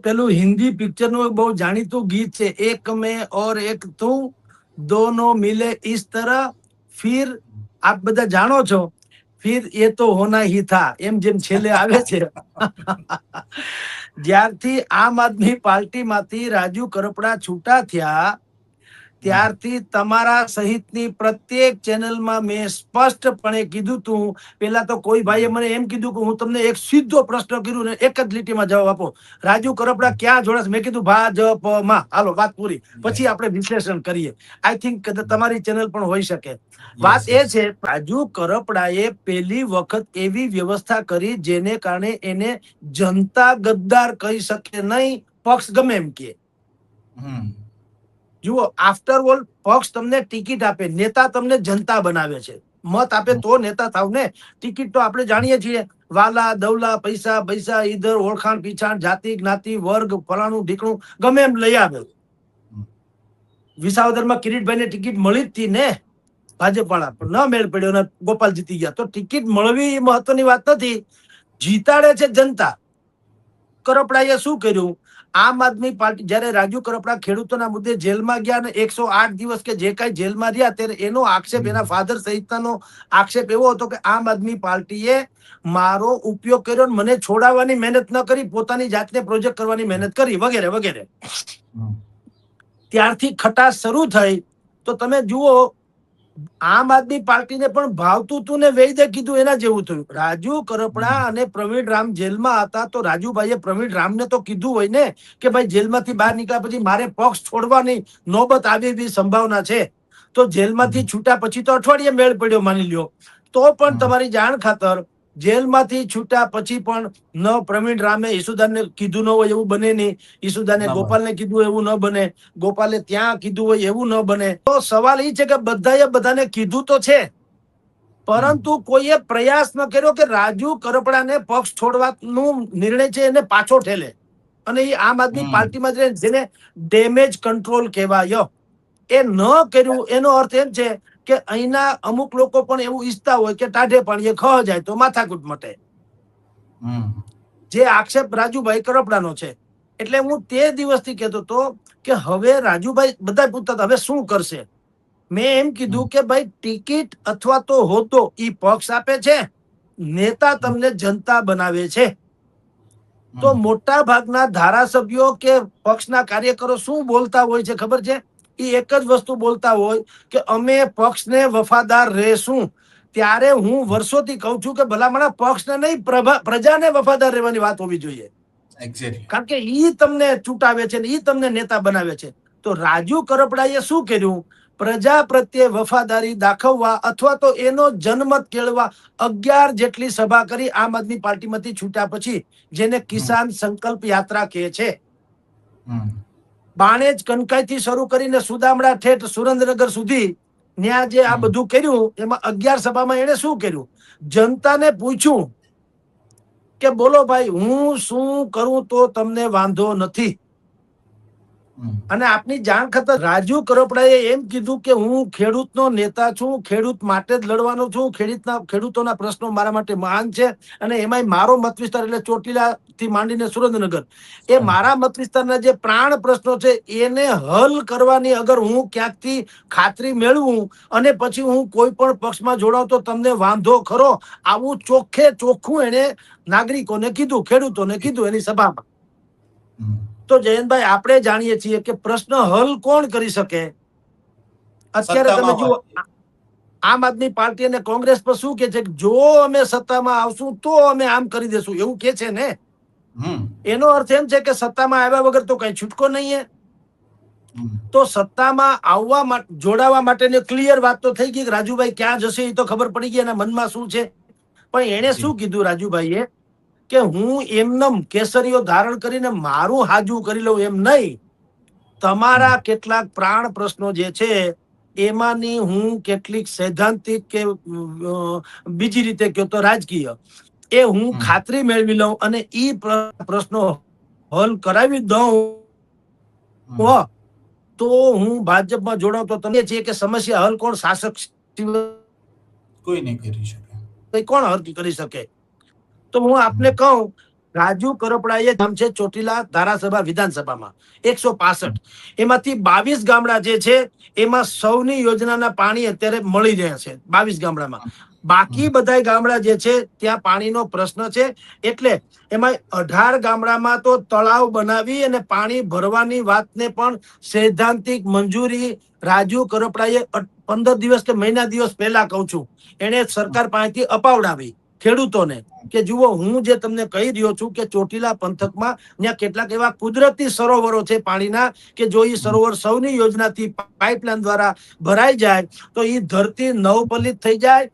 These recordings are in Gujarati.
પેલું હિન્દી પિક્ચર નું બહુ જાણીતું ગીત છે, એક મેં ઓર એક તું દોનો મિલે ઇસ તરહ, ફિર આપ બધા જાણો છો, ફિર એ તો હોના હી થા, એમ જેમ છેલ્લે આવે છે. જ્યારથી આમ આદમી પાર્ટીમાંથી રાજુ કરપડા છૂટા થયા ત્યારથી તમારા સહિતની પ્રત્યેક ચેનલમાં મેં સ્પષ્ટપણે કીધું તું. પેલા તો કોઈ ભાઈએ મને એમ કીધું કે હું તમને એક સીધો પ્રશ્ન કર્યો ને એક જ લીટીમાં જવાબ આપો, રાજુ કરપડા ક્યાં જોડાશે? મેં કીધું ભાજપમાં. હાલો વાત પૂરી, પછી આપણે વિશ્લેષણ કરીએ. આઈ થિંક તમારી ચેનલ પણ હોઈ શકે. વાત એ છે, રાજુ કરપડાએ પહેલી વખત એવી વ્યવસ્થા કરી જેને કારણે એને જનતા ગદ્દાર કહી શકે નહીં, પક્ષ ગમે એમ કે. જુઓ, આફ્ટર ઓલ પક્ષ તમને ટિકિટ આપે, નેતા તમને જનતા બનાવે છે. મત આપે તો નેતા થાવ ને. ટિકિટ તો આપણે જાણીએ છીએ, વાલા દવલા પૈસા પૈસા ઈધર, ઓળખાણ પીછાણ, જાતિ જ્ઞાતિ વર્ગ ફલાણું ઢીકણું ગમે એમ લઈ આવે. વિસાવદરમાં કિરીટભાઈ ને ટિકિટ મળી જ હતી ને, ભાજપ વાળા પણ ન મેળ પડ્યો ને ગોપાલ જીતી ગયા. તો ટિકિટ મળવી એ મહત્વની વાત નથી, જીતાડે છે જનતા. કરપડાએ શું કર્યું? આમ આદમી પાર્ટી જયારે રાજુ કરપડા ખેડૂતોના મુદ્દે જેલમાં ગયા ને 108 દિવસ કે જે કઈ જેલમાં રહ્યા, ત્યારે એનો આક્ષેપ, એના ફાધર સહિતનો આક્ષેપ એવો હતો કે આમ આદમી પાર્ટીએ મારો ઉપયોગ કર્યો, મને છોડાવવાની મહેનત ન કરી, પોતાની જાતને પ્રોજેક્ટ કરવાની મહેનત કરી, વગેરે વગેરે. ત્યારથી ખટાશ શરૂ થઈ. તો તમે જુઓ, આમ આદમી પાર્ટીને પણ ભાવતું તું ને વૈદે કીધું એના જેવું થયું. રાજુ કરપડા અને પ્રવીણ રામ જેલમાં હતા તો રાજુભાઈએ પ્રવીણ રામને તો કીધું હોય ને કે ભાઈ જેલમાંથી બહાર નીકળ્યા પછી મારે પક્ષ છોડવાની નોબત આવી એવી સંભાવના છે. તો જેલમાંથી છૂટા પછી તો અઠવાડિયે મેળ પડ્યો માની લ્યો. તો પણ તમારી જાણ ખાતર, જેલમાંથી છૂટા પછી પણ ન પ્રવીણ રામે ઈસુદાનને કીધું ન હોય એવું બને નહીં, ઈસુદાને ગોપાલને કીધું એવું ન બને, ગોપાલે ત્યાં કીધું હોય એવું ન બને. તો સવાલ એ છે કે બધાએ બધાને કીધું તો છે, પરંતુ કોઈએ પ્રયાસ ન કર્યો કે રાજુ કરપડાને પક્ષ છોડવાનો નિર્ણય છે એને પાછો ઠેલે. અને એ આમ આદમી પાર્ટીમાં જેને ડેમેજ કંટ્રોલ કહેવાય એ ન કર્યું. એનો અર્થ એમ છે કે અહીંના અમુક લોકો પણ એવું ઈચ્છતા હોય કે ટાઢે પાણીએ ખ જાય તો માથાકૂટ મટે, જે આક્ષેપ રાજુભાઈ કરપડાનો છે. એટલે હું તે દિવસથી કહેતો હતો કે હવે રાજુભાઈ, બધા પૂછતા હતા હવે શું કરશે. મેં એમ કીધું કે ભાઈ ટિકિટ અથવા તો હોદ્દો ઈ પક્ષ આપે છે, નેતા તમને જનતા બનાવે છે. તો મોટા ભાગના ધારાસભ્યો કે પક્ષના કાર્યકરો શું બોલતા હોય છે ખબર છે? એ એક જ વસ્તુ બોલતા હોય કે અમે પક્ષને વફાદાર રહેશું. ત્યારે હું વર્ષોથી કહું છું કે ભલામણા પક્ષને નહીં, પ્રજાને વફાદાર રહેવાની વાત હોવી જોઈએ. કારણ કે ઈ તમને ચૂંટાવે છે ને ઈ તમને નેતા બનાવે છે. તો રાજુ કરપડાએ શું કર્યું? પ્રજા પ્રત્યે વફાદારી દાખવવા અથવા તો એનો જનમત કેળવા 11 જેટલી સભા કરી આમ આદમી પાર્ટીમાંથી છૂટ્યા પછી, જેને કિસાન સંકલ્પ યાત્રા કહે છે. બાણેજ કનકાઈથી શરૂ કરીને સુદામડા ઠેઠ સુરેન્દ્રનગર સુધી ત્યાં જે આ બધું કર્યું, એમાં 11 સભામાં એને શું કર્યું? જનતાને પૂછ્યું કે બોલો ભાઈ, હું શું કરું તો તમને વાંધો નથી. અને આપની જાણ ખાતર રાજુ કરપડાએ એમ કીધું કે હું ખેડૂતનો નેતા છું, ખેડૂત માટે જ લડવાનો છું, ખેડૂતોના પ્રશ્નો મારા માટે મહાન છે. અને એમાંય મારો મત વિસ્તાર એટલે ચોટીલા થી માંડીને સુરેન્દ્રનગર, એ મારા મત વિસ્તારના જે પ્રાણ પ્રશ્નો છે એને હલ કરવાની અગર હું ક્યાંકથી ખાતરી મેળવું અને પછી હું કોઈ પણ પક્ષમાં જોડાઉં તો તમને વાંધો ખરો, આવું ચોખ્ખું એને નાગરિકોને કીધું, ખેડૂતોને કીધું એની સભામાં. તો જયંતભાઈ, આપણે જાણીએ છીએ કે પ્રશ્ન હલ કોણ કરી શકે? અત્યારે તમે જુઓ, આમ આદમી પાર્ટી અને કોંગ્રેસ પર શું કે છે? જો અમે સત્તામાં આવશું તો અમે આમ કરી દેશું, એવું કે છે ને. એનો અર્થ એમ છે કે સત્તામાં આવ્યા વગર તો કઈ છૂટકો નહીં. તો સત્તામાં આવવા માટે, જોડાવા માટેની ક્લિયર વાત તો થઈ ગઈ કે રાજુભાઈ ક્યાં જશે એ તો ખબર પડી ગઈ, એના મનમાં શું છે. પણ એને શું કીધું રાજુભાઈએ કે હું એમનેમ કેસરીઓ ધારણ કરીને મારું હાજુ કરી લઉં એમ નહીં, તમારા કેટલાક પ્રાણ પ્રશ્નો જે છે એમાંની હું કેટલીક સૈદ્ધાંતિક કે બીજી રીતે કહો તો રાજકીય, એ હું ખાતરી મેળવી લઉં અને ઈ પ્રશ્નો હલ કરાવી દઉં તો હું ભાજપમાં જોડાઉં. તો તમે છીએ કે સમસ્યા હલ કોણ? શાસક કોઈ નહીં કરી શકે. કોણ હલ કરી શકે? તો હું આપને કહું, રાજુ કરપડાએ નામ છે ચોટીલા ધારાસભા વિધાનસભામાં 165, એમાંથી 22 ગામડા જે છે એમાં સૌની યોજનાના પાણી અત્યારે મળી રહ્યા છે 22 ગામડામાં. બાકી બધા ગામડા જે છે ત્યાં પાણીનો પ્રશ્ન છે. એટલે એમાં 18 ગામડામાં તો તળાવ બનાવી અને પાણી ભરવાની વાતને પણ સૈદ્ધાંતિક મંજૂરી રાજુ કરપડાએ 15 દિવસ કે મહિના દિવસ પહેલા કહું છું એને સરકાર પાસેથી અપાવડાવી ખેડૂતોને કે જુઓ હું જે તમને કહી રહ્યો છું કે ચોટીલા પંથકમાં ત્યાં કેટલાક એવા કુદરતી સરોવરો છે પાણીના કે જો એ સરોવર સૌની યોજનાથી પાઇપલાઇન દ્વારા ભરાઈ જાય તો એ ધરતી નવપલિત થઈ જાય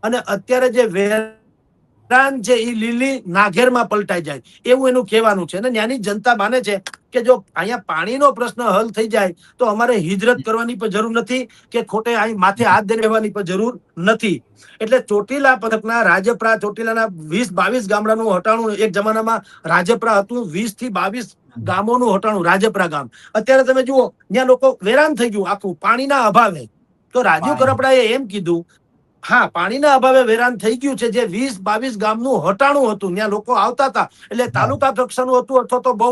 અને અત્યારે જે વેરાન છે એ લીલી નાઘેરમાં પલટાઈ જાય એવું એનું કહેવાનું છે. અને ત્યાંની જનતા માને છે કે જો અહીંયા પાણીનો પ્રશ્ન હલ થઈ જાય તો અમારે હિજરત કરવાની પણ જરૂર નથી કે ખોટે અહીં માથે હાથ દઈ રહેવાની પણ જરૂર નથી. એટલે ચોટીલા પંથકના રાજપરા ચોટીલાના 20-22 ગામડાનું હટાણું એક જમાનામાં રાજપરા હતું 20 થી 22 ગામોનું હટાણું રાજપરા ગામ. અત્યારે તમે જુઓ ત્યાં લોકો વેરાન થઈ ગયું આખું પાણીના અભાવે. તો રાજુ કરપડાએ એમ કીધું હા પાણીના અભાવે વેરાન થઈ ગયું છે જે 20-22 ગામનું હટાણું હતું ત્યાં લોકો આવતા હતા એટલે તાલુકા કક્ષાનું હતું અથવા તો બહુ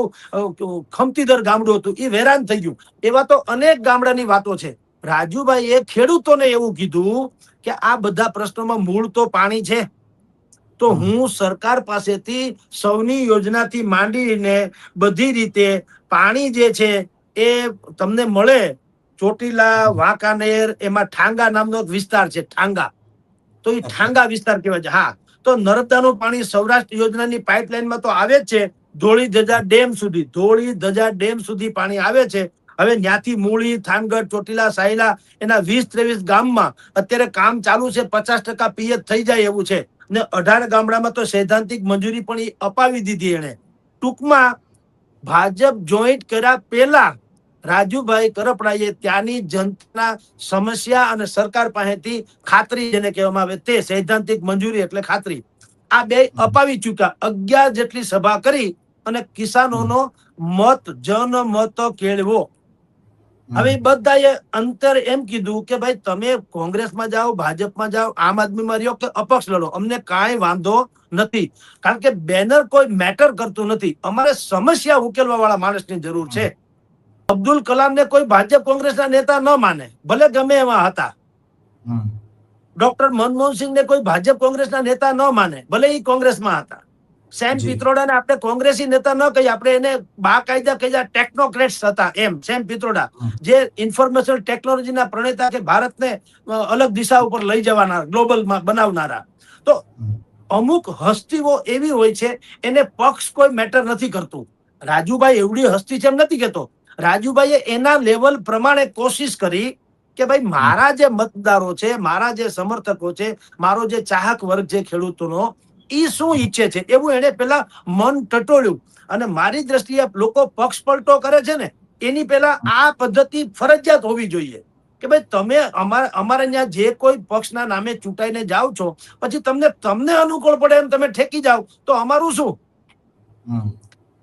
ખમતીદર ગામડું હતું એ વેરાન થઈ ગયું. એવા તો અનેક ગામડાની વાતો છે. રાજુભાઈએ ખેડૂતોને એવું કીધું કે આ બધા પ્રશ્નોમાં મૂળ તો પાણી છે તો હું સરકાર પાસેથી સૌની યોજનાથી માંડીને બધી રીતે પાણી જે છે એ તમને મળે. ચોટીલા વાંકાનેર એમાં ઠાંગા નામનો એક વિસ્તાર છે ઠાંગા તો એ ઠાંગા વિસ્તાર કહેવાય છે. હા તો નર્મદાનું પાણી સૌરાષ્ટ્ર યોજનાની પાઇપલાઇનમાં તો આવે જ છે ધોળી ધજા ડેમ સુધી પાણી આવે છે. હવે ત્યાંથી મૂળી થાનગઢ ચોટીલા સાયલા એના 20-23 ગામમાં અત્યારે કામ ચાલુ છે 50% પિયત થઈ જાય એવું છે ને 18 ગામડામાં તો સૈદ્ધાંતિક મંજૂરી પણ એ અપાવી દીધી એને. ટૂંકમાં ભાજપ જોઈન્ટ કર્યા પહેલા રાજુભાઈ કરપડાએ ત્યાંની જનતાના સમસ્યા અને સરકાર પાસેથી ખાતરી જેને કહેવામાં આવે તે સૈદ્ધાંતિક મંજૂરી એટલે ખાતરી આ બે અપાવી ચૂક્યા. 11 જેટલી સભા કરી અને કિસાનોનો મત જનમત કેળવો. હવે બધાએ અંતર એમ કીધું કે ભાઈ તમે કોંગ્રેસમાં જાઓ ભાજપમાં જાઓ આમ આદમીમાં રહ્યો કે અપક્ષ લડો અમને કાંઈ વાંધો નથી કારણ કે બેનર કોઈ મેટર કરતું નથી. અમારે સમસ્યા ઉકેલવા વાળા માણસની જરૂર છે. અબ્દુલ કલામને કોઈ ભાજપ કોંગ્રેસના નેતા ન માને ભલે ગમે એવા હતા. ડોક્ટર મનમોહનસિંહને કોઈ ભાજપ કોંગ્રેસના નેતા ન માને ભલે એ કોંગ્રેસમાં હતા. સેમ પિત્રોડાને આપણે કોંગ્રેસી નેતા ન કહીએ આપણે એને બાકાયદા કહીએ ટેકનોક્રેટ્સ હતા એમ. સેમ પિત્રોડા જે ઇન્ફોર્મેશન ટેકનોલોજીના પ્રણેતા કે ભારતને અલગ દિશા ઉપર લઈ જવાના ગ્લોબલમાં બનાવનારા. તો અમુક હસ્તીઓ એવી હોય છે એને પક્ષ કોઈ મેટર નથી કરતું. રાજુભાઈ એવડી હસ્તી છે એમ નથી કહેતો. રાજુભાઈએ એના લેવલ પ્રમાણે કોશિશ કરી કે ભાઈ મારા જે મતદારો છે મારા જે સમર્થકો છે મારો જે ચાહક વર્ગ છે ખેડૂતોનો એ શું ઈચ્છે છે એવું એને પેલા મન ટટોળ્યું. અને મારી દ્રષ્ટિએ લોકો પક્ષ પલટો કરે છે ને એની પેલા આ પદ્ધતિ ફરજિયાત હોવી જોઈએ કે ભાઈ તમે અમારે ત્યાં જે કોઈ પક્ષના નામે ચૂંટાઈને જાઓ છો પછી તમને અનુકૂળ પડે એમ તમે ઠેકી જાઓ તો અમારું શું.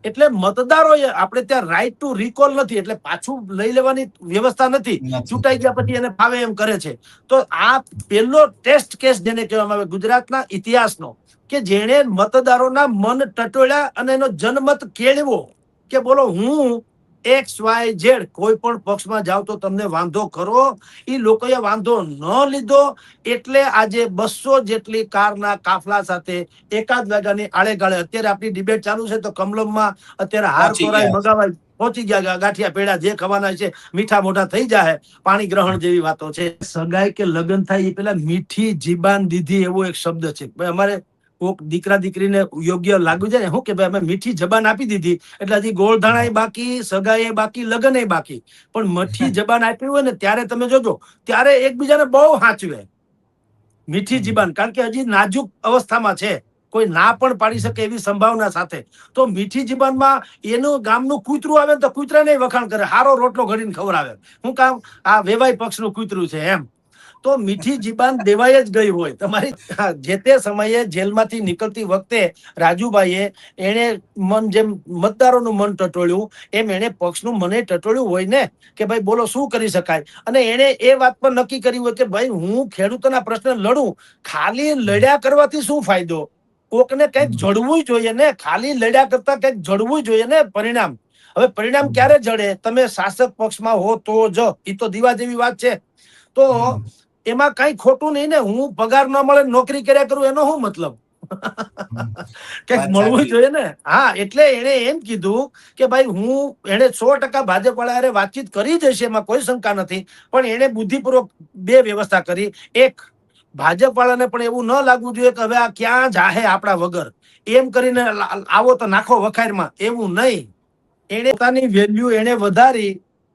એટલે મતદારોએ આપણે ત્યાં રાઈટ ટુ રિકોલ નથી એટલે પાછું લઈ લેવાની વ્યવસ્થા નથી. ચૂંટાઈ ગયા પછી એને ફાવે એમ કરે છે. તો આ પહેલો ટેસ્ટ કેસ જેને કહેવામાં આવે ગુજરાતના ઇતિહાસનો કે જેણે મતદારોના મન ટટોળ્યા અને એનો જનમત કેળવો કે બોલો હું XYZ કોઈ પણ પક્ષમાં જાવ તો તમને વાંધો ખરો. એ લોકોએ વાંધો ન લીધો એટલે આજે 200 જેટલી કારના કાફલા સાથે એકાદ વાગ્યાની આળે ગાળે અત્યારે આપણી ડિબેટ ચાલુ છે તો કમલમમાં અત્યારે હાર ખોરાય મગાવાય પહોંચી ગયા ગાંઠિયા પેડા જે ખવાના છે મીઠા મોઢા થઈ જાય પાણી ગ્રહણ જેવી વાતો છે. સગાઈ કે લગ્ન થાય એ પેલા મીઠી જીબાન દીધી એવો એક શબ્દ છે. ભાઈ અમારે કોક દીકરા દીકરીને યોગ્ય લાગુ જાય ને શું કે ભાઈ અમે મીઠી જબાન આપી દીધી એટલે હજી ગોળધાણા બાકી સગાઈ બાકી લગ્ન બાકી પણ મીઠી જબાન આપી હોય ને ત્યારે તમે જોજો ત્યારે એકબીજાને બહુ સાચવે મીઠી જીબાન કારણ કે હજી નાજુક અવસ્થામાં છે કોઈ ના પણ પાડી શકે એવી સંભાવના સાથે. તો મીઠી જીબાનમાં એનું ગામનું કૂતરું આવે તો કૂતરાને વખાણ કરે હારો રોટલો ઘડીને ખવડાવે શું કામ આ વેવાય પક્ષનું કૂતરું છે એમ. તો મીઠી જીબાન દેવાય જ ગઈ હોય તમારી. જે તે સમયે જેલમાંથી નીકળતી વખતે રાજુભાઈએ એને મન જેમ મતદારોનું મન ટટોળ્યું એમ એને પક્ષનું મને ટટોળ્યું હોય ને કે ભાઈ બોલો શું કરી શકાય. અને એને એ વાત પર નક્કી કરી હોય કે ભાઈ હું ખેડૂતોના પ્રશ્ન લડું ખાલી લડ્યા કરવાથી શું ફાયદો. કોકને કંઈક જડવું જોઈએ ને, ખાલી લડ્યા કરતા કંઈક જડવું જોઈએ ને પરિણામ. હવે પરિણામ ક્યારે જડે? તમે શાસક પક્ષમાં હો તો જ. એ તો દીવા જેવી વાત છે. તો એમાં કઈ ખોટું નહીં ને. હું પગાર ન મળે નોકરી કર્યા કરું એનો શું મતલબ? કંઈક મળવું જોઈએ ને. હા, એટલે એને એમ કીધું કે ભાઈ એને 100% ભાજપ વાળા વાતચીત કરી જ હશે, એમાં કોઈ શંકા નથી. પણ એને બુદ્ધિપૂર્વક બે વ્યવસ્થા કરી. એક, ભાજપ વાળાને પણ એવું ન લાગવું જોઈએ કે હવે આ ક્યાં જાહે આપણા વગર, એમ કરીને આવો તો નાખો વખારમાં, એવું નહીં. એને પોતાની વેલ્યુ એને વધારી.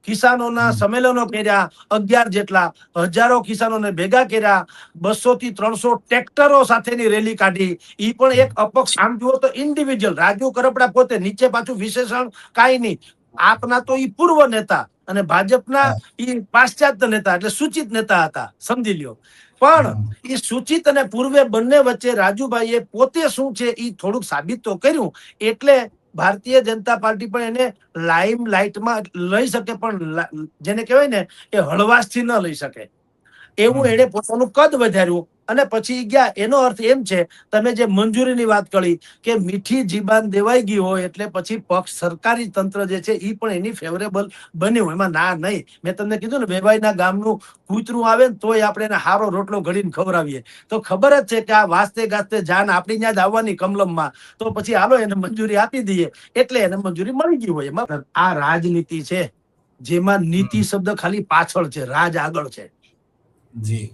કિસાનોના સંમેલનો કર્યા 11 જેટલા, હજારો કિસાનોને ભેગા કર્યા, 200 થી 300 ટ્રેક્ટરો સાથેની રેલી કાઢી. ઈ પણ એક અપક્ષ, આમ જુઓ તો ઇન્ડિવિજ્યુઅલ. રાજુ કરપડા પોતે, નીચે પાછું વિશેષણ કાંઈ નહીં. આપના તો ઈ પૂર્વ નેતા અને ભાજપના ઈ પાશ્ચાત્ય નેતા, એટલે સૂચિત નેતા હતા, સમજી લ્યો. પણ એ સૂચિત અને પૂર્વે બંને વચ્ચે રાજુભાઈએ પોતે શું છે એ થોડુંક સાબિત તો કર્યું. એટલે ભારતીય જનતા પાર્ટી પણ એને લાઇમ લાઇટમાં લઈ શકે, પણ જેને કહેવાય ને એ હળવાશથી ન લઈ શકે એવું એને પોતાનું કદ વધાર્યું અને પછી ગયા. એનો અર્થ એમ છે, તમે જે મંજૂરીની વાત કરી કે મીઠી જીબાન દેવાઈ ગઈ હોય એટલે પછી પક્ષ સરકારી તંત્ર જે છે એ પણ એની ફેવરેબલ બન્યું. એમાં ના નહીં. મેં તમને કીધું ને, વેવાઈના ગામનું કૂતરું આવે ને તોય આપણે એને હારો રોટલો ઘડીને ખવડાવીએ. તો ખબર જ છે કે આ વાસ્તે ગાસ્તે જાન આપણી ત્યાં જ આવવાની કમલમમાં, તો પછી હાલો એને મંજૂરી આપી દઈએ, એટલે એને મંજૂરી મળી ગઈ હોય. એમાં આ રાજનીતિ છે, જેમાં નીતિ શબ્દ ખાલી પાછળ છે, રાજ આગળ છે. જી,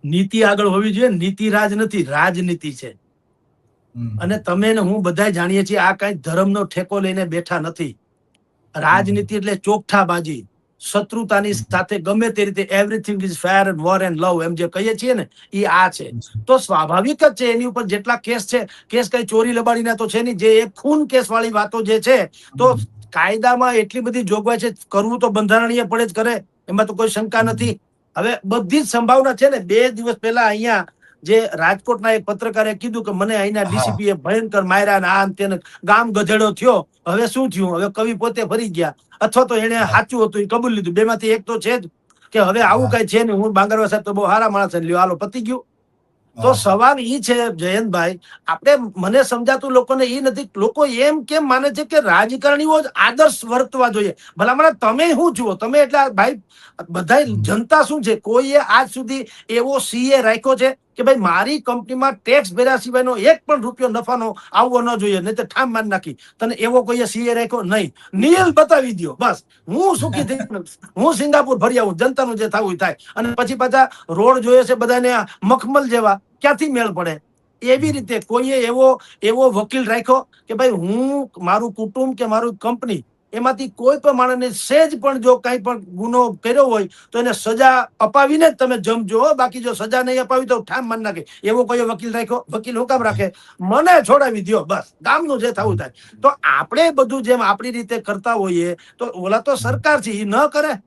નીતિ આગળ હોવી જોઈએ. નીતિ રાજ નથી, રાજનીતિ છે. અને તમે ને હું બધા જાણીએ છીએ, આ કઈ ધર્મનો ઠેકો લઈને બેઠા નથી. રાજનીતિ એટલે ચોકઠાબાજી, શત્રુતાની સાથે ગમે તે રીતે everything is fair and war and love, એમ જે કહીએ છીએ ને, એ આ છે. તો સ્વાભાવિક જ છે એની ઉપર જેટલા કેસ છે, કેસ કઈ ચોરી લબાડીના તો છે નહીં, જે એક ખૂન કેસ વાળી વાતો જે છે, તો કાયદામાં એટલી બધી જોગવાઈ છે, કરવું તો બંધારણીય પડે જ કરે, એમાં તો કોઈ શંકા નથી. હવે બધી જ સંભાવના છે ને. 2 દિવસ પહેલા અહીંયા જે રાજકોટના એક પત્રકારે કીધું કે મને અહીંના ડીસીપી એ ભયંકર માર્યા ને આ તેને ગામ ગધેડો થયો. હવે શું થયું? હવે કવિ પોતે ફરી ગયા, અથવા તો એને સાચું હતું એ કબૂલ લીધું. બેમાંથી એક તો છે જ કે હવે આવું કઈ છે નહીં. હું બાંગરવા સાહેબ તો બહુ સારા માણસ છે, લ્યો હાલો પતી ગયું. તો સવાલ ઈ છે જયંતભાઈ, આપણે મને સમજાતું લોકોને ઈ નથી. લોકો એમ કેમ માને છે કે રાજકારણીઓ જ આદર્શ વર્તવા જોઈએ? ભલામણ તમે શું જુઓ? તમે એટલે ભાઈ બધા જનતા શું છે? કોઈએ આજ સુધી એવો સીએ રાખ્યો છે કે ભાઈ મારી કંપનીમાં ટેક્સ ભર્યા સિવાયનો 1 પણ રૂપિયો નફાનો આવવો ન જોઈએ, નહીં તો ઠામ માન નાખી? તને એવો કોઈએ સીએ રાખ્યો નહીં? નિયલ બતાવી દો બસ, હું સુખી થઈ, હું સિંગાપુર ફરી આવું, જનતાનું જે થવું થાય. અને પછી પાછા રોડ જોઈએ છે બધાને મખમલ જેવા, ક્યાંથી મેળ પડે? એવી રીતે કોઈએ એવો વકીલ રાખ્યો કે ભાઈ હું, મારું કુટુંબ કે મારું કંપની, એમાંથી કોઈ પણ માણસને સેજ પણ જો કઈ પણ ગુનો કર્યો હોય તો એને સજા અપાવીને જ તમે જમજો. બાકી જો સજા નહીં અપાવી તો ઠામ માન નાખે. એવો કોઈ વકીલ રાખ્યો? વકીલ હુકામ રાખે? મને છોડાવી દો બસ, ગામનું જે થવું થાય. તો આપણે બધું જેમ આપણી રીતે કરતા હોઈએ, તો ઓલા તો સરકાર છે, એ ન કરે?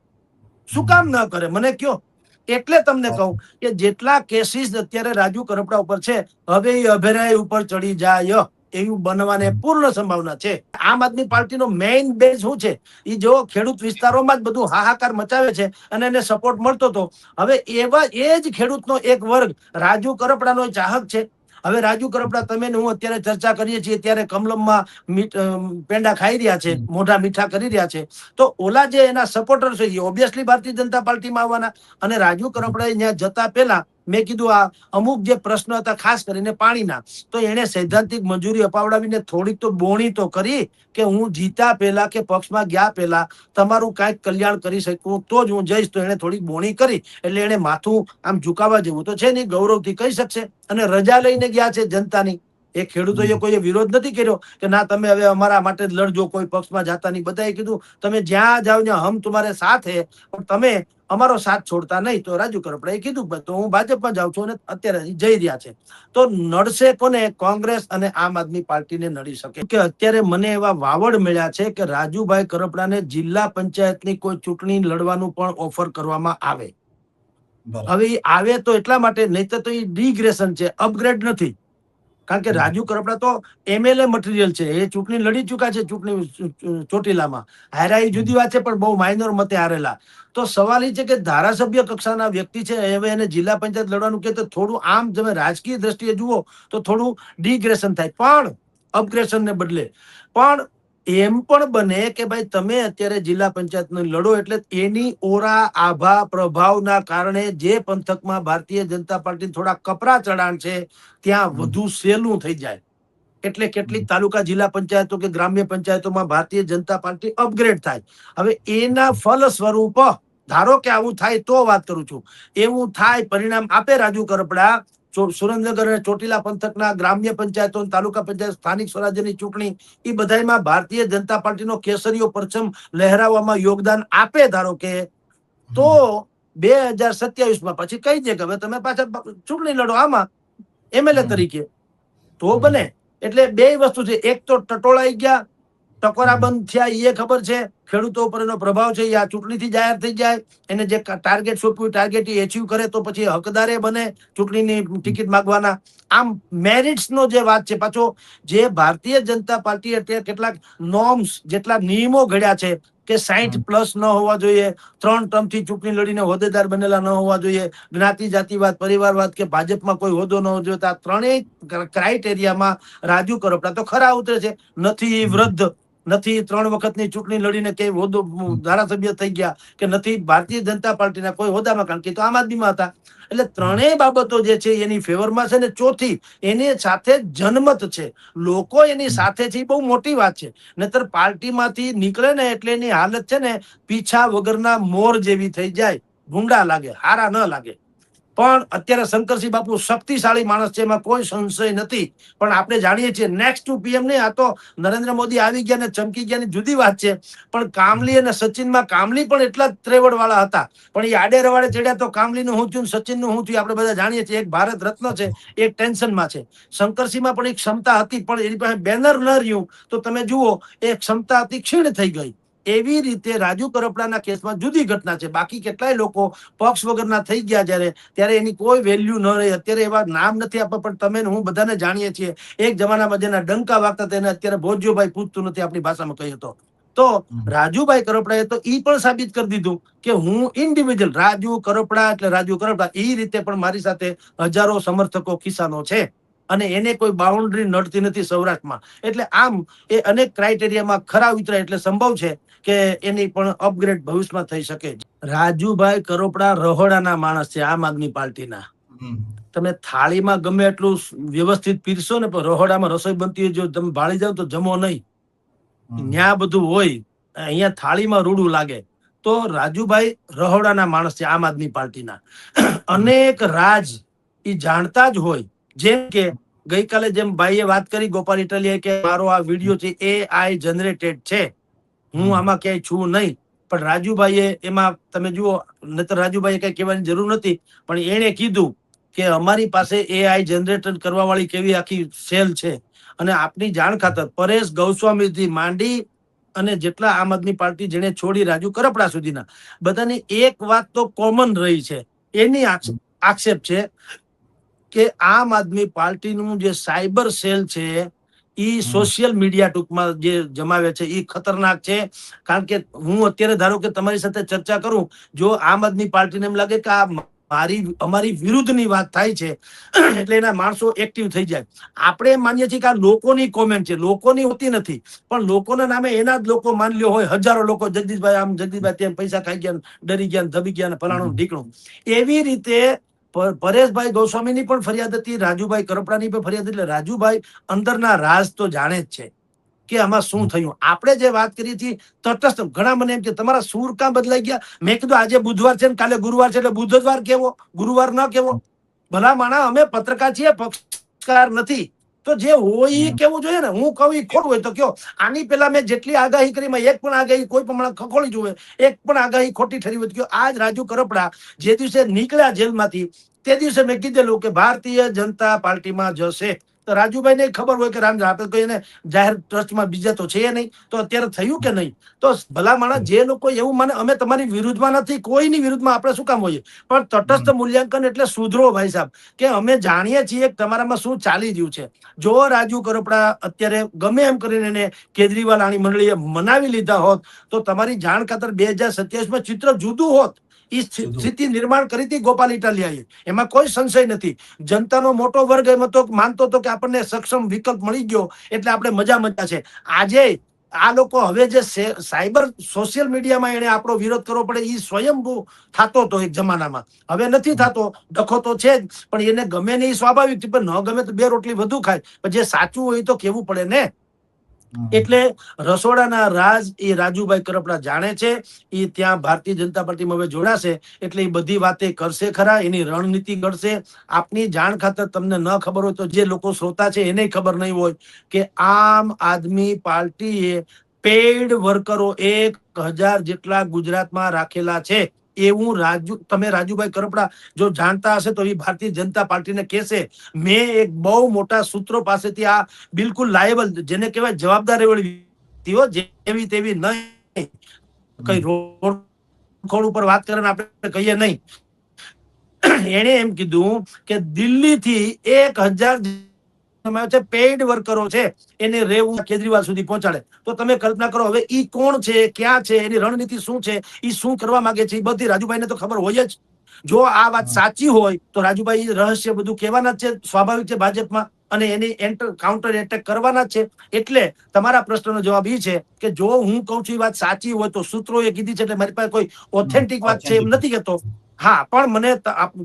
શું કામ ન કરે મને કયો? એટલે તમને કહું કે જેટલા કેસીસ અત્યારે રાજુ કરપડા ઉપર છે, હવે એ અભેરાય ઉપર ચડી જાય એવું બનવાને પૂર્ણ સંભાવના છે. આમ આદમી પાર્ટીનો મેઇન બેઝ શું છે? એ જો ખેડૂત વિસ્તારોમાં જ બધું હાહાકાર મચાવે છે અને એને સપોર્ટ મળતો હતો. હવે એ જ ખેડૂતનો એક વર્ગ રાજુ કરપડાનો ચાહક છે. હવે રાજુ કરપડા, તમે ને હું અત્યારે ચર્ચા કરીએ છીએ ત્યારે કમલમમાં પેંડા ખાઈ રહ્યા છે, મોઢા મીઠા કરી રહ્યા છે. તો ઓલા જે એના સપોર્ટર છે એ ઓબ્વિયસલી ભારતીય જનતા પાર્ટીમાં આવવાના. અને રાજુ કરપડા ત્યાં જતા પહેલા મેં કીધું આ અમુક જે પ્રશ્ન હતા, ખાસ કરીને પાણીના, તો એને સૈદ્ધાંતિક મંજૂરી અપાવડાવીને થોડીક તો બોણી તો કરી કે હું જીતા પહેલા કે પક્ષમાં ગયા પહેલા તમારું કાંઈક કલ્યાણ કરી શકું તો જ હું જઈશ. તો એને થોડીક બોણી કરી, એટલે એને માથું આમ ઝુકાવા જેવું તો છે નહીં, ગૌરવથી કહી શકશે. અને રજા લઈને ગયા છે જનતાની. એ ખેડૂતોએ કોઈએ વિરોધ નથી કર્યો કે ના તમે હવે અમારા માટે જ લડજો, કોઈ પક્ષમાં જાતા નહીં. બધાએ કીધું તમે જ્યાં જાઓ ત્યાં હમ તમારે સાથ હે, પણ તમે અમારો સાથ છોડતા નહીં. તો રાજુ કરપડાએ કીધું તો હું ભાજપમાં જાઉં છું, અને અત્યારે જઈ રહ્યા છે. તો નડશે કોને? કોંગ્રેસ અને આમ આદમી પાર્ટીને નડી શકે. કે અત્યારે મને એવા વાવડ મળ્યા છે કે રાજુભાઈ કરપડાને જિલ્લા પંચાયતની કોઈ ચૂંટણી લડવાનું પણ ઓફર કરવામાં આવે. હવે આવે તો એટલા માટે, નહીં તો એ ડિગ્રેશન છે, અપગ્રેડ નથી. કારણ કે રાજુ કરપડા તો MLA મટીરિયલ છે, એ ચૂંટણી લડી ચુક્યા છે, ચૂંટણી ચોટીલામાં હાર્યા એ જુદી વાત છે, પણ બહુ માઇનોર મતે હારેલા. તો સવાલ એ છે કે ધારાસભ્ય કક્ષાના વ્યક્તિ છે, હવે એને જિલ્લા પંચાયત લડવાનું કે તો થોડું આમ તમે રાજકીય દ્રષ્ટિએ જુઓ તો થોડું ડિગ્રેશન થાય, પણ અપગ્રેશન ને બદલે. પણ એમ પણ બને કે ભાઈ તમે અત્યારે જિલ્લા પંચાયતને લડો એટલે એની ઓરા આભા પ્રભાવના કારણે જે પંથકમાં ભારતીય જનતા પાર્ટી થોડા કપરા ચડાણ છે ત્યાં વધુ સહેલું થઈ જાય. એટલે કેટલીક તાલુકા જિલ્લા પંચાયતો કે ગ્રામ્ય પંચાયતોમાં ભારતીય જનતા પાર્ટી અપગ્રેડ થાય. હવે એના ફલ સ્વરૂપ ધારો કે આવું થાય તો વાત કરું છું, એવું થાય પરિણામ આપે રાજુ કરપડા સુરેન્દ્રનગર અને ચોટીલા પંથકના ગ્રામ્ય પંચાયતો તાલુકા પંચાયત સ્થાનિક સ્વરાજ્યની ચૂંટણી એ બધામાં ભારતીય જનતા પાર્ટીનો કેસરીયો પરચમ લહેરાવવામાં યોગદાન આપે ધારો કે, તો 2027માં પછી કહી દે કે હવે તમે પાછા ચૂંટણી લડો આમાં MLA તરીકે તો બને. એટલે બે વસ્તુ છે, એક તો ટટોળાઈ ગયા, ટકોરા બંધ થયા એ ખબર છે, ખેડૂતો ઉપર એનો પ્રભાવ છે, આ ચૂંટણીથી જાહેર થઈ જાય, એને જે ટાર્ગેટ સોંપ્યું ટાર્ગેટ એચીવ કરે તો પછી હકદારે બને ચૂંટણીની ટિકિટ માંગવાના. આમ મેરિટ્સ નો જે વાત છે, પાછો જે ભારતીય જનતા પાર્ટી અત્યારે કેટલાક નોર્મ્સ જેટલા નિયમો ઘડ્યા છે કે 60+ ન હોવા જોઈએ, 3 ટર્મથી ચૂંટણી લડીને હોદ્દેદાર બનેલા ન હોવા જોઈએ, જ્ઞાતિ જાતિવાદ પરિવારવાદ કે ભાજપમાં કોઈ હોદ્દો ન હોવો જોઈએ, આ ત્રણેય ક્રાઇટેરિયામાં રાજુ કરપડા તો ખરા ઉતરે છે. નથી વૃદ્ધ, નથી 3 વખતની ચૂંટણી લડીને કઈ હોદ્દો ધારાસભ્ય થઈ ગયા, કે નથી ભારતીય જનતા પાર્ટીના કોઈ હોદ્દામાં, કારણ કે તો આમ આદમીમાં હતા. એટલે ત્રણેય બાબતો જે છે એની ફેવરમાં છે, ને ચોથી એની સાથે જનમત છે, લોકો એની સાથે છે, બહુ મોટી વાત છે. નહીતર પાર્ટીમાંથી નીકળે ને એટલે એની હાલત છે ને પીછા વગરના મોર જેવી થઈ જાય, ભૂંડા લાગે, હારા ન લાગે. પણ અત્યારે શંકરસિંહ બાપુ શક્તિશાળી માણસ છે, એમાં કોઈ સંશય નથી. પણ આપણે જાણીએ છીએ નેક્સ્ટ ટુ PM નહીં, આ તો નરેન્દ્ર મોદી આવી ગયા ને ચમકી ગયા ની જુદી વાત છે, પણ કામલી અને સચિનમાં કામલી પણ એટલા જ ત્રેવડ વાળા હતા, પણ એ આડે રવાડે ચડ્યા તો કામલીનું શું થયું, સચિનનું શું થયું આપણે બધા જાણીએ છીએ. એક ભારત રત્ન છે, એક ટેન્શનમાં છે. શંકરસિંહમાં પણ એક ક્ષમતા હતી, પણ એની પાસે બેનર ન રહ્યું તો તમે જુઓ એ ક્ષમતા હતી ક્ષીણ થઈ ગઈ. એવી રીતે રાજુ કરપડાના કેસમાં જુદી ઘટના છે. બાકી કેટલાય લોકો પક્ષ વગરના થઈ ગયા ત્યારે એની કોઈ વેલ્યુ ન રહી. અત્યારે એવા નામ નથી આપવા, પણ તમે હું બધાને જાણીએ છીએ, એક જમાનામાં જેના ડંકા વાગતા તેને અત્યારે ભોજ્યોભાઈ પૂછતું નથી, આપણી ભાષામાં કહીએ તો રાજુભાઈ કરપડાએ તો ઈ પણ સાબિત કરી દીધું કે હું ઇન્ડિવિજ્યુઅલ રાજુ કરપડા એટલે રાજુ કરપડા, એ રીતે પણ મારી સાથે હજારો સમર્થકો કિસાનો છે, અને એને કોઈ બાઉન્ડ્રી નડતી નથી સૌરાષ્ટ્રમાં. એટલે આમ એ અનેક ક્રાઇટેરિયામાં ખરા ઉતરાય એટલે સંભવ છે કે એની પણ અપગ્રેડ ભવિષ્યમાં થઈ શકે. રાજુભાઈ કરપડા રહોડાના માણસ છે, આમ આદમી પાર્ટીના. તમે થાળીમાં ગમે એટલું વ્યવસ્થિત પીરશો ને, પણ રહોડામાં રસોઈ બનતી હોય, જો તમે ભાળી જાવ તો જમો નહીં, ન્યા બધું હોય, અહીંયા થાળીમાં રૂડું લાગે. તો રાજુભાઈ રહોડાના માણસ છે, આમ આદમી પાર્ટીના. અનેક રાજ એ જાણતા જ હોય. જેમ કે ગઈકાલે જેમ ભાઈએ વાત કરી, ગોપાલ ઇટાલિયાએ, કે મારો આ વિડીયો છે AI જનરેટેડ છે, હું આમાં ક્યાંય છું નહીં. પણ રાજુભાઈએ એમાં તમે જુઓ, નહીતર રાજુભાઈએ કઈ કહેવાની જરૂર નથી, પણ એણે કીધું કે અમારી પાસે AI જનરેટર કરવા વાળી કેવી આખી સેલ છે. અને આપની જાણ ખાતર પરેશ ગૌસ્વામીથી માંડી અને જેટલા આમ આદમી પાર્ટી જેને છોડી રાજુ કરપડા સુધીના બધાની એક વાત તો કોમન રહી છે, એની આક્ષેપ છે કે આમ આદમી પાર્ટીનું જે સાયબર સેલ છે એ સોશિયલ મીડિયા ટૂંકમાં જે જમાવે છે એ ખતરનાક છે. કારણ કે હું અત્યારે ધારો કે તમારી સાથે ચર્ચા કરું, જો આમ આદમી પાર્ટીને એમ લાગે કે આ અમારી વિરુદ્ધની વાત થાય છે એટલે એના માણસો એક્ટિવ થઈ જાય. આપણે એમ માનીએ છીએ કે આ લોકોની કોમેન્ટ છે, લોકોની હોતી નથી, પણ લોકોના નામે એના જ લોકો માન લ્યો હોય, હજારો લોકો જગદીશભાઈ આમ જગદીશભાઈ તેમ પૈસા ખાઈ ગયા, ડરી ગયા, ધબી ગયા, ફલાણું ઢીકણું. એવી રીતે પરેશભાઈ ગોસ્વામીની પણ ફરિયાદ હતી, રાજુભાઈ કરપડાની પણ ફરિયાદ. એટલે રાજુભાઈ અંદરના રાજ તો જાણે જ છે કે આમાં શું થયું. આપણે જે વાત કરીએ છીએ તટસ્થ, ઘણા મને એમ કે તમારા સૂર કાં બદલાઈ ગયા. મેં કીધું આજે બુધવાર છે ને કાલે ગુરુવાર છે એટલે બુધવાર કેવો, ગુરુવાર ન કેવો? ભલા માણા, અમે પત્રકાર છીએ, પક્ષકાર નથી. તો જે હોય એ કેવું જોઈએ ને. હું કહું એ ખોટું હોય તો કયો. આની પેલા મેં જેટલી આગાહી કરી, એક પણ આગાહી કોઈ પણ ખખોળી જોવે, એક પણ આગાહી ખોટી ઠરી હોય. આજ રાજુ કરપડા જે દિવસે નીકળ્યા જેલમાંથી તે દિવસે મેં કીધેલું કે ભારતીય જનતા પાર્ટીમાં જશે. તો રાજુભાઈ ને ખબર હોય કે રામ આપણે કોઈ એને જાહેર ટ્રસ્ટમાં બીજા તો છે નહીં, તો અત્યારે થયું કે નહીં? તો ભલા માણસ જે લોકો એવું માને અમે તમારી વિરુદ્ધમાં નથી, કોઈની વિરુદ્ધમાં આપણે શું કામ હોઈએ, પણ તટસ્થ મૂલ્યાંકન એટલે સુધરો ભાઈ સાહેબ, કે અમે જાણીએ છીએ કે તમારામાં શું ચાલી રહ્યું છે. જો રાજુ કરપડા અત્યારે ગમે એમ કરીને એને કેજરીવાલ આની મંડળીએ મનાવી લીધા હોત તો તમારી જાણ ખાતર 2027 ચિત્ર જુદું હોત. એ સ્થિતિ નિર્માણ કરી હતી ગોપાલ ઇટાલિયાએ, એમાં કોઈ સંશય નથી. જનતાનો મોટો વર્ગ એમ હતો, માનતો હતો કે આપણને સક્ષમ વિકલ્પ મળી ગયો એટલે આપણે મજા છે. આજે આ લોકો હવે જે સાયબર સોશિયલ મીડિયામાં એને આપણો વિરોધ કરવો પડે એ સ્વયંભૂ થતો હતો એક જમાનામાં, હવે નથી થતો. ડખો તો છે જ, પણ એને ગમે નહીં સ્વાભાવિક છે, પણ ન ગમે તો 2 રોટલી વધુ ખાય, પણ જે સાચું હોય તો કેવું પડે ને. એટલે રસોડાના રાજ એ રાજુભાઈ કરપડા જાણે છે. એ ત્યાં ભારતીય જનતા પાર્ટીમાં હવે જોડાશે એટલે એ બધી વાતે કરશે ખરા, એની રણનીતિ ઘડશે. આપની જાણ ખાતર તમને ન ખબર હોય તો જે લોકો શ્રોતા છે એને ખબર નહીં હોય કે આમ આદમી પાર્ટીએ પેઇડ વર્કરો 1000 જેટલા ગુજરાતમાં રાખેલા છે. એવું તમે રાજુભાઈ કરપડા જો જાણતા હશે તો એ ભારતીય જનતા પાર્ટીને કહેશે. મેં એક બહુ મોટા સૂત્રો પાસેથી આ બિલકુલ લાયેબલ, જેને કહેવાય જવાબદારી વાળી વ્યક્તિઓ, જેવી તેવી નહીં, કઈ રોડ ખોડ ઉપર વાત કરીને આપણે કહીએ નહીં. એને એમ કીધું કે દિલ્હીથી 1000 પેઇડ વર્કરો છે એને રેવું કેજરીવાલ સુધી પહોંચાડે. તો તમે કલ્પના કરો હવે ઈ કોણ છે, ક્યાં છે, એની રણનીતિ શું છે, ઈ શું કરવા માંગે છે, એ બધી રાજુભાઈને તો ખબર હોય જ. જો આ વાત સાચી હોય તો રાજુભાઈ રહસ્ય બધું કહેવાના જ છે, સ્વાભાવિક છે ભાજપમાં, અને એની કાઉન્ટર એટેક કરવાના જ છે. એટલે તમારા પ્રશ્નનો જવાબ એ છે કે જો હું કહું છું એ વાત સાચી હોય તો સૂત્રો એ કીધી છે એટલે મારી પાસે કોઈ ઓથેન્ટિક વાત છે એમ નથી કહેતો. હા, પણ મને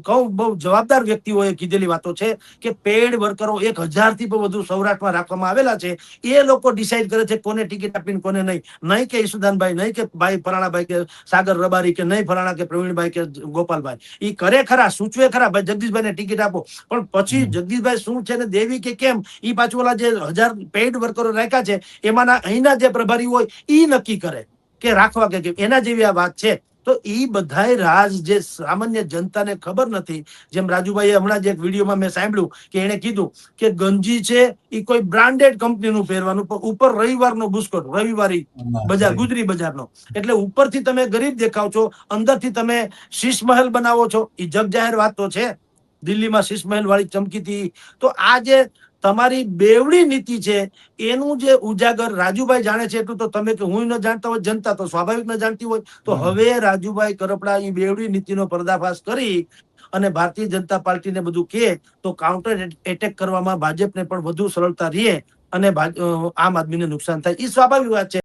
કહું બહુ જવાબદાર વ્યક્તિઓએ કીધેલી વાતો છે કે પેઇડ વર્કરો 1000 થી પણ વધુ સૌરાષ્ટ્રમાં રાખવામાં આવેલા છે. એ લોકો ડિસાઈડ કરે છે કોને ટિકિટ આપીને કોને નહીં. નહીં કે ઈસુદાનભાઈ, નહીં કે ભાઈ ફલાણાભાઈ કે સાગર રબારી કે નહીં ફલાણા કે પ્રવીણભાઈ કે ગોપાલભાઈ. એ કરે ખરા, સૂચવે ખરા, ભાઈ જગદીશભાઈને ટિકિટ આપો, પણ પછી જગદીશભાઈ શું છે ને દેવી કે કેમ, એ પાછું ઓલા જે 1000 પેઇડ વર્કરો રાખ્યા છે એમાંના અહીંના જે પ્રભારી હોય એ નક્કી કરે કે રાખવા કે કેમ. એના જેવી આ વાત છે. તો એ બધાય રાજ જે સામાન્ય જનતાને ખબર નથી. જેમ રાજુભાઈએ હમણાં જ એક વિડીયોમાં મેં સાંભળ્યું કે એને કીધું કે ગંજી છે એ કોઈ બ્રાન્ડેડ કંપનીનું પહેરવાનું, ઉપર રવિવારનો બુસ્કોટ, રવિવારી બજાર, ગુજરી બજારનો. એટલે ઉપરથી તમે ગરીબ દેખાવ છો, અંદરથી તમે શીશ મહેલ બનાવો છો. એ જગ જાહેર વાત તો છે, દિલ્હીમાં શીશ મહેલ વાળી ચમકી હતી. તો આ જે તમારી બેવડી નીતિ છે એનું જે ઉજાગર રાજુભાઈ જાણે છે એટલું તો તમે કે હું ન જાણતા હોય, જનતા તો સ્વાભાવિક ન જાણતી હોય. તો હવે રાજુભાઈ કરપડા એ બેવડી નીતિનો પર્દાફાશ કરી અને ભારતીય જનતા પાર્ટીને બધું કહે તો કાઉન્ટર એટેક કરવામાં ભાજપને પણ વધુ સરળતા રહે અને આમ આદમીને નુકસાન થાય. એ સ્વાભાવિક વાત છે.